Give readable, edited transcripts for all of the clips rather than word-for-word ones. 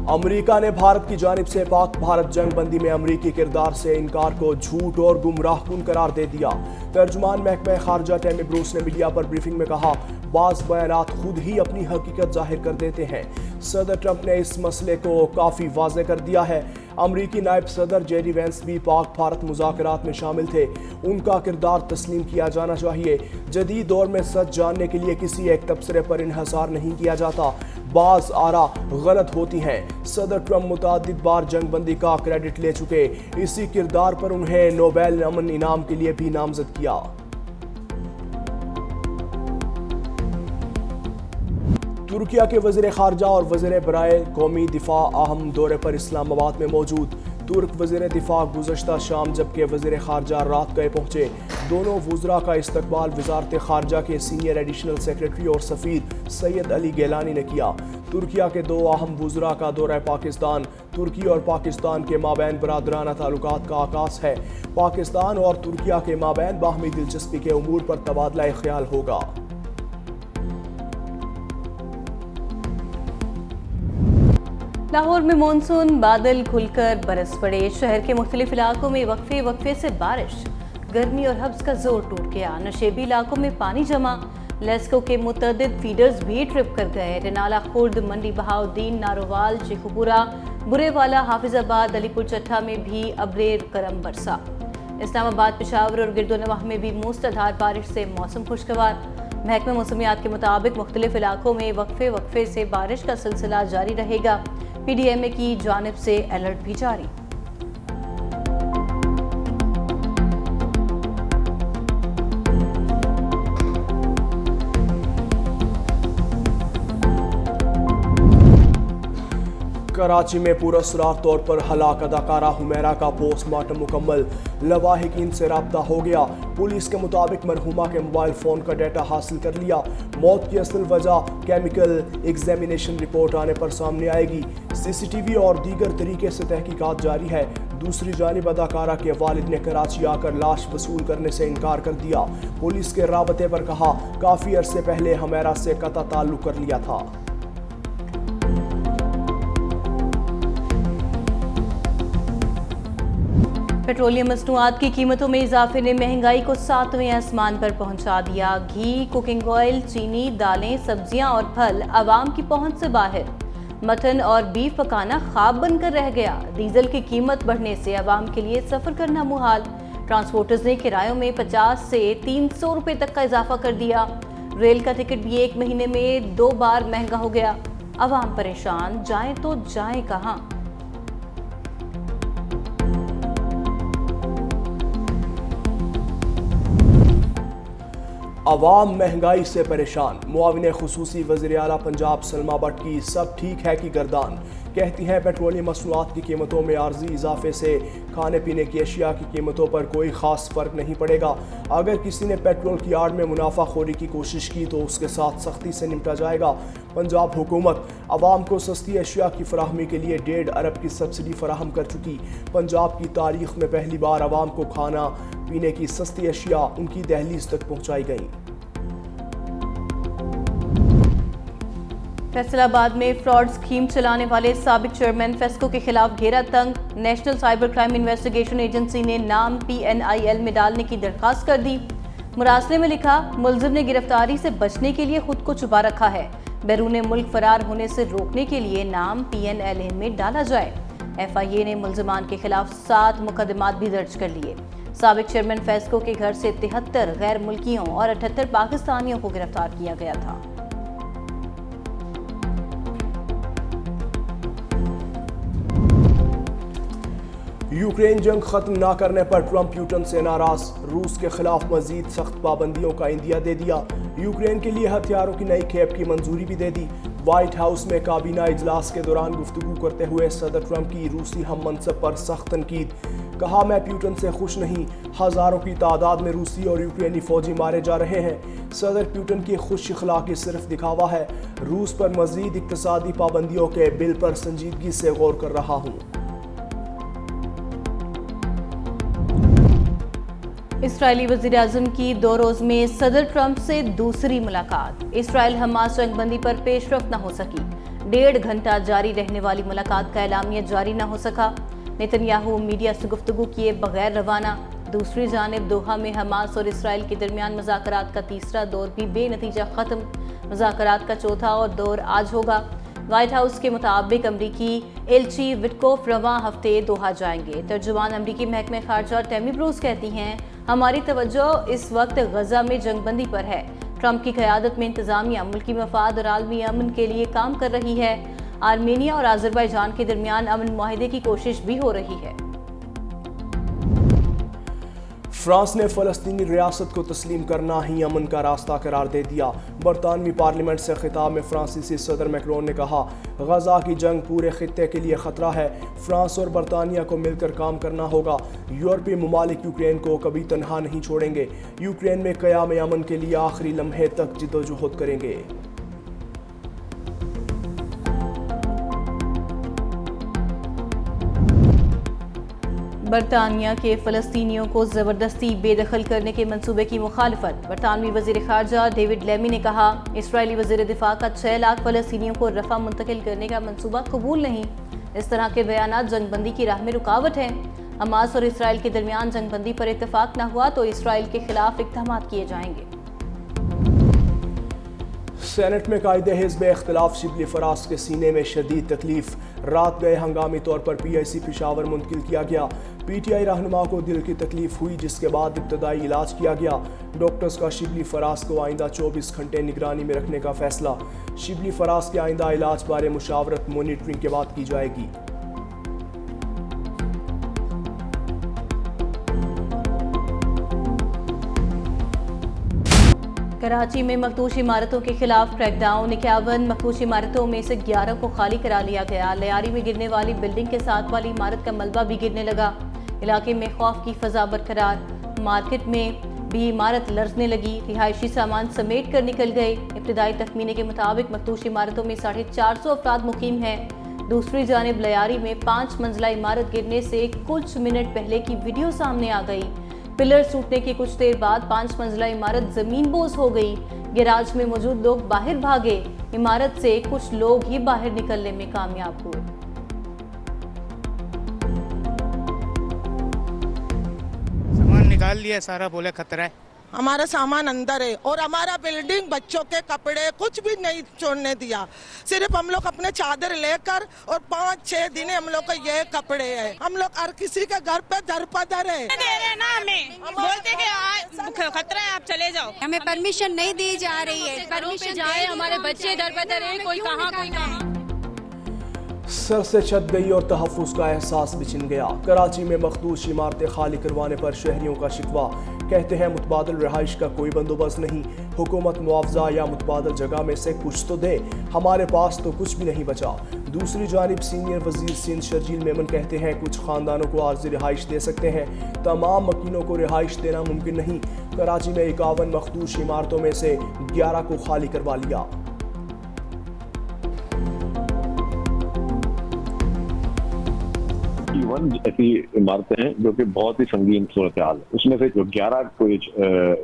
America ने भारत की जानिब से पाक भारत जंग बंदी में अमेरिकी किरदार से इनकार को झूठ और गुमराहकुन करार दे दिया। तर्जुमान महकमा खारजा टैमी ब्रूस ने मीडिया पर ब्रीफिंग में कहा, बाज़ बयानात खुद ही अपनी हकीकत जाहिर कर देते हैं। सदर ट्रंप ने इस मसले को काफ़ी वाज़ेह कर दिया है। अमरीकी नायब सदर जेडी वेंस भी पाक भारत मुज़ाकरात में शामिल थे। उनका किरदार तस्लीम किया जाना चाहिए। जदीद दौर में सच जानने के लिए किसी एक तबसरे पर इन्हसार नहीं किया जाता। बाज़ आरा गलत होती हैं। सदर ट्रंप मुतादिद बार जंगबंदी का क्रेडिट ले चुके। इसी किरदार पर उन्हें नोबेल अमन इनाम के लिए भी नामजद किया। तुर्किया के वज़ीर ख़ारजा और वज़ीर बराए कौमी दिफा अहम दौरे पर इस्लामाबाद में मौजूद। तुर्क वज़ीर दिफा गुज़श्ता शाम जबकि वज़ीर ख़ारजा रात गए पहुँचे। दोनों वज़रा का इस्तकबाल वज़ारत ख़ारजा के सीनियर एडिशनल सेक्रेटरी और सफ़ीर सैयद अली गैलानी ने किया। तुर्किया के दो अहम वज़रा का दौरा पाकिस्तान। तुर्की और पाकिस्तान के माबैन बरादराना ताल्लुकात का आगाज़ है। पाकिस्तान और तुर्किया के माबैन बाहमी दिलचस्पी के उमूर पर तबादला ख्याल होगा। लाहौर में मानसून बादल खुलकर बरस पड़े। शहर के मुख्तलिफ इलाकों में वक्फे वक्फे से बारिश। गर्मी और हब्स का जोर टूट गया। नशेबी इलाकों में पानी जमा। लेस्को के मुतअद्दिद फीडर्स भी ट्रिप कर गए। रेनाला, खुर्द, मंडी बहाउद्दीन, नारोवाल, शेखुपुरा, बुरेवाला, हाफिजाबाद, अलीपुर चट्टा में भी अब्रेर करम बरसा। इस्लामाबाद, पेशावर और गिरदोनवाह में भी मूसलाधार बारिश से मौसम खुशगवार। महकमा मौसमियात के मुताबिक मुख्तलिफ इलाकों में वक्फे वक्फे से बारिश का सिलसिला जारी रहेगा। PDMA की जानिब से अलर्ट भी जारी। कराची में पुरअसरार तौर पर हलाक अदाकारा हुमैरा का पोस्टमार्टम मुकम्मल। लवाहिकीन से राब्ता हो गया। पुलिस के मुताबिक मरहुमा के मोबाइल फ़ोन का डाटा हासिल कर लिया। मौत की असल वजह केमिकल एग्जामिनेशन रिपोर्ट आने पर सामने आएगी। CCTV और दीगर तरीके से तहकीकात जारी है। दूसरी जानिब अदाकारा के वालिद ने कराची आकर लाश वसूल करने से इनकार कर दिया। पुलिस के राबते पर कहा, काफ़ी अरसे पहले हुमैरा से कता ताल्लुक कर लिया था। पेट्रोलियम मसनूआत की कीमतों में इजाफे ने महंगाई को 7वें आसमान पर पहुंचा दिया। घी, कुकिंग ऑयल, चीनी, दालें, सब्जियां और फल आवाम की पहुंच से बाहर। मटन और बीफ पकाना ख्वाब बनकर रह गया। डीजल की कीमत बढ़ने से आवाम के लिए सफ़र करना मुहाल। ट्रांसपोर्टर्स ने किरायों में 50 से 300 रुपये तक का इजाफा कर दिया। रेल का टिकट भी एक महीने में 2 बार महंगा हो गया। आवाम परेशान, जाएं तो जाएं कहाँ। अवाम महंगाई से परेशान। मुआविन खुसूसी वज़ीर आला पंजाब सलमा भट्ट की सब ठीक है की गर्दान। कहती हैं, पेट्रोलियम मसनूआत की कीमतों में आर्जी इजाफे से खाने पीने की अशिया की कीमतों पर कोई ख़ास फ़र्क नहीं पड़ेगा। अगर किसी ने पेट्रोल की आड़ में मुनाफाखोरी की कोशिश की तो उसके साथ सख्ती से निपटा जाएगा। पंजाब हुकूमत आवाम को सस्ती अशिया की फराहमी के लिए 1.5 अरब की सब्सिडी फराहम कर चुकी। पंजाब की तारीख में पहली बार आवाम को खाना पीने की सस्ती अशिया उनकी दहलीज तक पहुँचाई गई। फैसलाबाद में फ्रॉड स्कीम चलाने वाले साबिक चेयरमैन फेस्को के खिलाफ घेरा तंग। National cyber crime investigation agency ने नाम PNIL में डालने की दरखास्त कर दी। मुरासले में लिखा, मुलजिम ने गिरफ्तारी से बचने के लिए खुद को छुपा रखा है। बैरून मुल्क फरार होने से रोकने के लिए नाम PNIL में डाला जाए। FIA ने मुलजिमान के खिलाफ 7 मुकदमात भी दर्ज कर लिए। साबिक चेयरमैन फेस्को के घर से 73 गैर मुल्कियों और 78 पाकिस्तानियों को गिरफ्तार किया गया था। यूक्रेन जंग खत्म न करने पर ट्रंप यूटन से नाराज। रूस के खिलाफ मजीद सख्त पाबंदियों का इंदिया दे दिया। यूक्रेन के लिए हथियारों की नई खेप की मंजूरी भी दे दी। व्हाइट हाउस में काबीना इजलास के दौरान गुफ्तगू करते हुए सदर ट्रंप की रूसी हम मनसब पर सख्त तनकीद। कहा, मैं प्यूटन से खुश नहीं। हजारों की तादाद में रूसी और यूक्रेनी फौजी मारे जा रहे हैं। सदर प्यूटन की खुश इखलाकी सिर्फ दिखावा है। रूस पर मजीद इक्तसादी पाबंदियों के बिल पर संजीदगी से गौर कर रहा हूँ। इस्राएली वज़ीर-ए-आज़म की 2 रोज़ में सदर ट्रंप से दूसरी मुलाकात। इसराइल हमास जंगबंदी पर पेशरफ्त न हो सकी। 1.5 घंटा जारी रहने वाली मुलाकात का एलामिया जारी न हो सका। नेतन्याहू मीडिया से गुफ्तगू किए बगैर रवाना। दूसरी जानिब दोहा में हमास और इसराइल के दरमियान मुज़ाकरात का तीसरा दौर भी बेनतीजा खत्म। मुज़ाकरात का चौथा और दौर आज होगा। व्हाइट हाउस के मुताबिक अमरीकी एलची विटकोफ रवां हफ्ते दोहा जाएंगे। तर्जुमान अमरीकी महकमे खारजा टैमी ब्रूस कहती हैं, हमारी तवज्जो इस वक्त गजा में जंगबंदी पर है। ट्रंप की क़यादत में इंतजामिया मुल्की मफाद और आलमी अमन के लिए काम कर रही है। आर्मेनिया और अजरबैजान के दरमियान अमन मुआहदे की कोशिश भी हो रही है। फ्रांस ने फ़लस्तीनी रियासत को तस्लीम करना ही अमन का रास्ता करार दे दिया। बरतानवी पार्लियामेंट से खिताब में फ्रांसीसी सदर मैक्रोन ने कहा, गजा की जंग पूरे खित्ते के लिए खतरा है। फ्रांस और बरतानिया को मिलकर काम करना होगा। यूरोपीय ममालिक यूक्रेन को कभी तनहा नहीं छोड़ेंगे। यूक्रेन में क़याम अमन के लिए आखिरी लम्हे तक जिद्दोजहद करेंगे। बरतानिया के फ़लस्तीनियों को ज़बरदस्ती बेदखल करने के मंसूबे की मुखालफत। बरतानवी वज़ीर ख़ारजा डेविड लेमी ने कहा, इसराइली वज़ीर दिफा का 6 लाख फ़लस्तीनियों को रफ़ा मुंतकिल करने का मंसूबा कबूल नहीं। इस तरह के बयानात जंगबंदी की राह में रुकावट हैं। हमास और इसराइल के दरमियान जंगबंदी पर इत्तफाक न हुआ तो इसराइल के खिलाफ इक़दामात किए जाएंगे। सेनेट में कायदे हिज़्ब इख्तिलाफ शिबली फराज के सीने में शदीद तकलीफ। रात गए हंगामी तौर पर PIC पेशावर मुंतकिल किया गया। PTI रहनुमा को दिल की तकलीफ हुई, जिसके बाद इब्तदाई इलाज किया गया। डॉक्टर्स का शिबली फराज को आइंदा 24 घंटे निगरानी में रखने का फैसला। शिबली फराज के आइंदा इलाज बारे मुशावरत मॉनिटरिंग के बाद की जाएगी। कराची में मखदूश इमारतों के खिलाफ क्रैकडाउन। 51 मखदूश इमारतों में से 11 को खाली करा लिया गया। लयारी में गिरने वाली बिल्डिंग के साथ वाली इमारत का मलबा भी गिरने लगा। इलाके में खौफ की फजा बरकरार। मार्केट में भी इमारत लर्जने लगी। रिहायशी सामान समेट कर निकल गए। इब्तदाई तखमीने के मुताबिक मखदूश इमारतों में 450 अफराद मुकीम हैं। दूसरी जानिब लयारी में 5 मंजिला इमारत गिरने से कुछ मिनट पहले की वीडियो सामने आ गई। पिलर टूटने के कुछ देर बाद 5 मंजिला इमारत जमीन बोझ हो गई। गैराज में मौजूद लोग बाहर भागे। इमारत से कुछ लोग ही बाहर निकलने में कामयाब हुए। सामान निकाल लिया सारा, बोले खतरा है। हमारा सामान अंदर है और हमारा बिल्डिंग, बच्चों के कपड़े कुछ भी नहीं छोड़ने दिया। सिर्फ हम लोग अपने चादर लेकर और 5-6 दिन हम लोग को ये कपड़े हैं। हम लोग हर किसी के घर पे दर पदर है। दे रहे ना हमें, बोलते कि खतरा है, आप चले जाओ। हमें परमिशन नहीं दी जा रही है। परमिशन जाए, हमारे बच्चे दर बदर है, कोई कहाँ कोई कहाँ। सर से छत गई और तहफ़्फ़ुज़ का एहसास बिछिन गया। कराची में मखदूश इमारतें खाली करवाने पर शहरियों का शिकवा। कहते हैं मुतबादल रहाइश का कोई बंदोबस्त नहीं। हुकूमत मुआवजा या मुतबादल जगह में से कुछ तो दे, हमारे पास तो कुछ भी नहीं बचा। दूसरी जानिब सीनियर वजीर सिंध शर्जील मेमन कहते हैं, कुछ खानदानों को आर्जी रिहाइश दे सकते हैं, तमाम मकीनों को रिहाइश देना मुमकिन नहीं। कराची में 51 मखदूश इमारतों में से 11 को खाली करवा लिया। ऐसी इमारतें हैं जो कि बहुत ही संगीन सूरत हाल है। उसमें से जो 11 कोई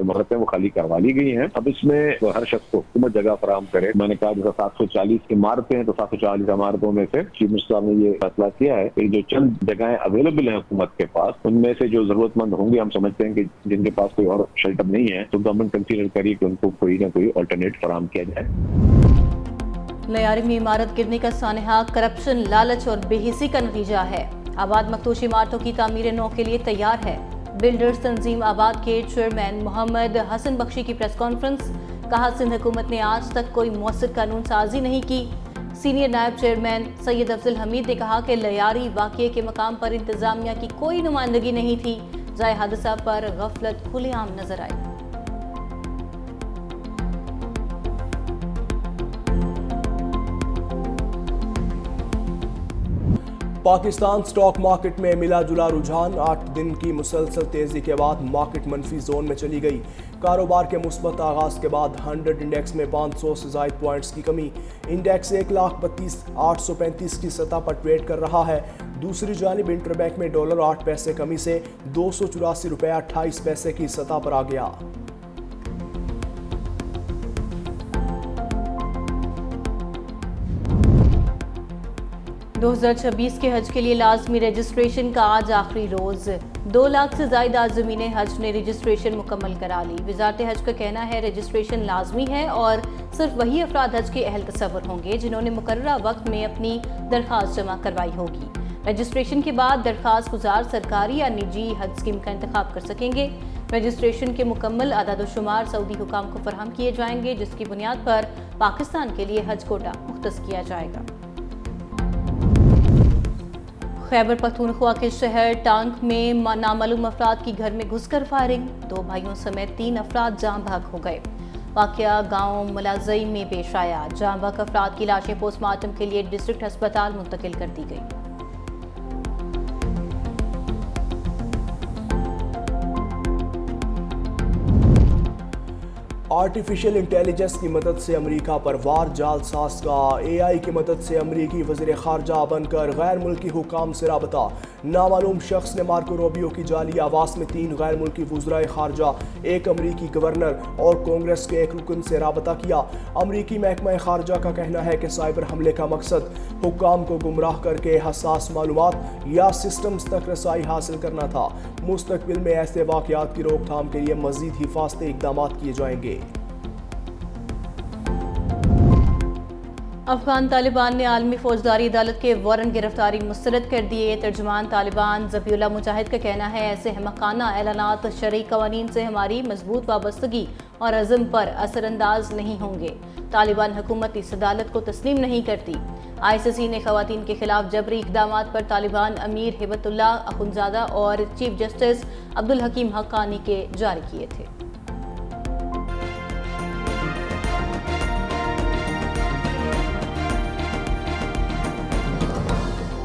इमारतें वो खाली करवा ली गई हैं। अब इसमें तो हर शख्स को हुकूमत जगह फराहम करे। मैंने कहा जैसा 740 इमारतें हैं तो 740 इमारतों में से चीफ मिनिस्टर साहब ने ये फैसला किया है कि जो चंद जगहें अवेलेबल हैं हुकूमत के पास, उनमें से जो जरूरतमंद होंगे, हम समझते हैं कि जिनके पास कोई और शेल्टर नहीं है, तो गवर्नमेंट कंसीडर करिए कि उनको कोई ना कोई अल्टरनेट फराहम किया जाए। लयारी में इमारत गिरने का सानहा करप्शन, लालच और बेहिसी का नतीजा है। आबाद मखदूश इमारतों की तामीर नौ के लिए तैयार है। बिल्डर्स तंजीम आबाद के चेयरमैन मोहम्मद हसन बख्शी की प्रेस कॉन्फ्रेंस। कहा, सिंध हुकूमत ने आज तक कोई मौसर कानून साजी नहीं की। सीनियर नायब चेयरमैन सैयद अफजल हमीद ने कहा कि लयारी वाक़ये के मकाम पर इंतजामिया की कोई नुमाइंदगी नहीं थी। जाए हादसा पर गफलत खुलेआम नजर आई। पाकिस्तान स्टॉक मार्केट में मिला जुला रुझान। 8 दिन की मुसलसल तेजी के बाद मार्केट मनफी जोन में चली गई। कारोबार के मुस्बत आगाज के बाद 100 इंडेक्स में 500 से ज़ायद पॉइंट्स की कमी। इंडेक्स 1,32,835 की सतह पर ट्रेड कर रहा है। दूसरी जानिब इंटरबैंक में डॉलर 8 पैसे कमी से 284 रुपये 28 पैसे की सतह पर आ गया। 2026 के हज के लिए लाजमी रजिस्ट्रेशन का आज आखिरी रोज 2 लाख से ज्यादा आज़मीन हज ने रजिस्ट्रेशन मुकम्मल करा ली। वजारत हज का कहना है रजिस्ट्रेशन लाजमी है और सिर्फ वही अफराद हज के अहल तसव्वुर होंगे जिन्होंने मुकर्ररा वक्त में अपनी दरख्वास्त जमा करवाई होगी। रजिस्ट्रेशन के बाद दरख्वास्त गुजार सरकारी या निजी हज स्कीम का इंतखाब कर सकेंगे। रजिस्ट्रेशन के मुकम्मल अदाद-ओ-शुमार सऊदी हुकाम को फराहम किए जाएंगे, जिसकी बुनियाद पर पाकिस्तान के लिए हज कोटा मुख्तस किया जाएगा। खैबर पख्तूनख्वा के शहर टांक में नामालूम अफराद की घर में घुसकर फायरिंग, 2 भाइयों समेत 3 अफराद जाँ भाग हो गए। वाकया गांव मलाजई में पेश आया। जाँ भाग अफराद की लाशें पोस्टमार्टम के लिए डिस्ट्रिक्ट अस्पताल मुंतकिल कर दी गई। आर्टिफिशियल इंटेलिजेंस की मदद से अमेरिका पर वार जालसाज का AI की मदद से अमेरिकी वज़ीर ख़ारजा बनकर गैर मुल्की हुकाम से राबता। नामालूम शख्स ने मार्को रूबियो की जाली आवास में 3 गैर मुल्की वज़राए ख़ारजा, 1 अमेरिकी गवर्नर और कांग्रेस के 1 रुकन से राबता किया। अमेरिकी महकमा ख़ारजा का कहना है कि साइबर हमले का मकसद हुकाम को गुमराह करके हसास मालूमात या सिस्टम्स तक रसाई हासिल करना था। मुस्तकबिल में ऐसे वाक़यात की रोकथाम के लिए मज़ीद हिफाजती इक़दाम किए जाएंगे। अफगान तालिबान ने आलमी फौजदारी अदालत के वारंट गिरफ्तारी मुस्तरद कर दिए। तर्जुमान तालिबान ज़बीउल्लाह मुजाहिद का कहना है ऐसे अहमकाना ऐलानात शरई कवानीन से हमारी मजबूत वाबस्तगी और अज़म पर असरअंदाज नहीं होंगे। तालिबान हुकूमत इस अदालत को तस्लीम नहीं करती। ICC ने खवातीन के खिलाफ जबरी इक़दामात पर तालिबान अमीर हिबतुल्लाह अखुंज़ादा और चीफ जस्टिस अब्दुल हकीम हक्कानी के जारी किए थे।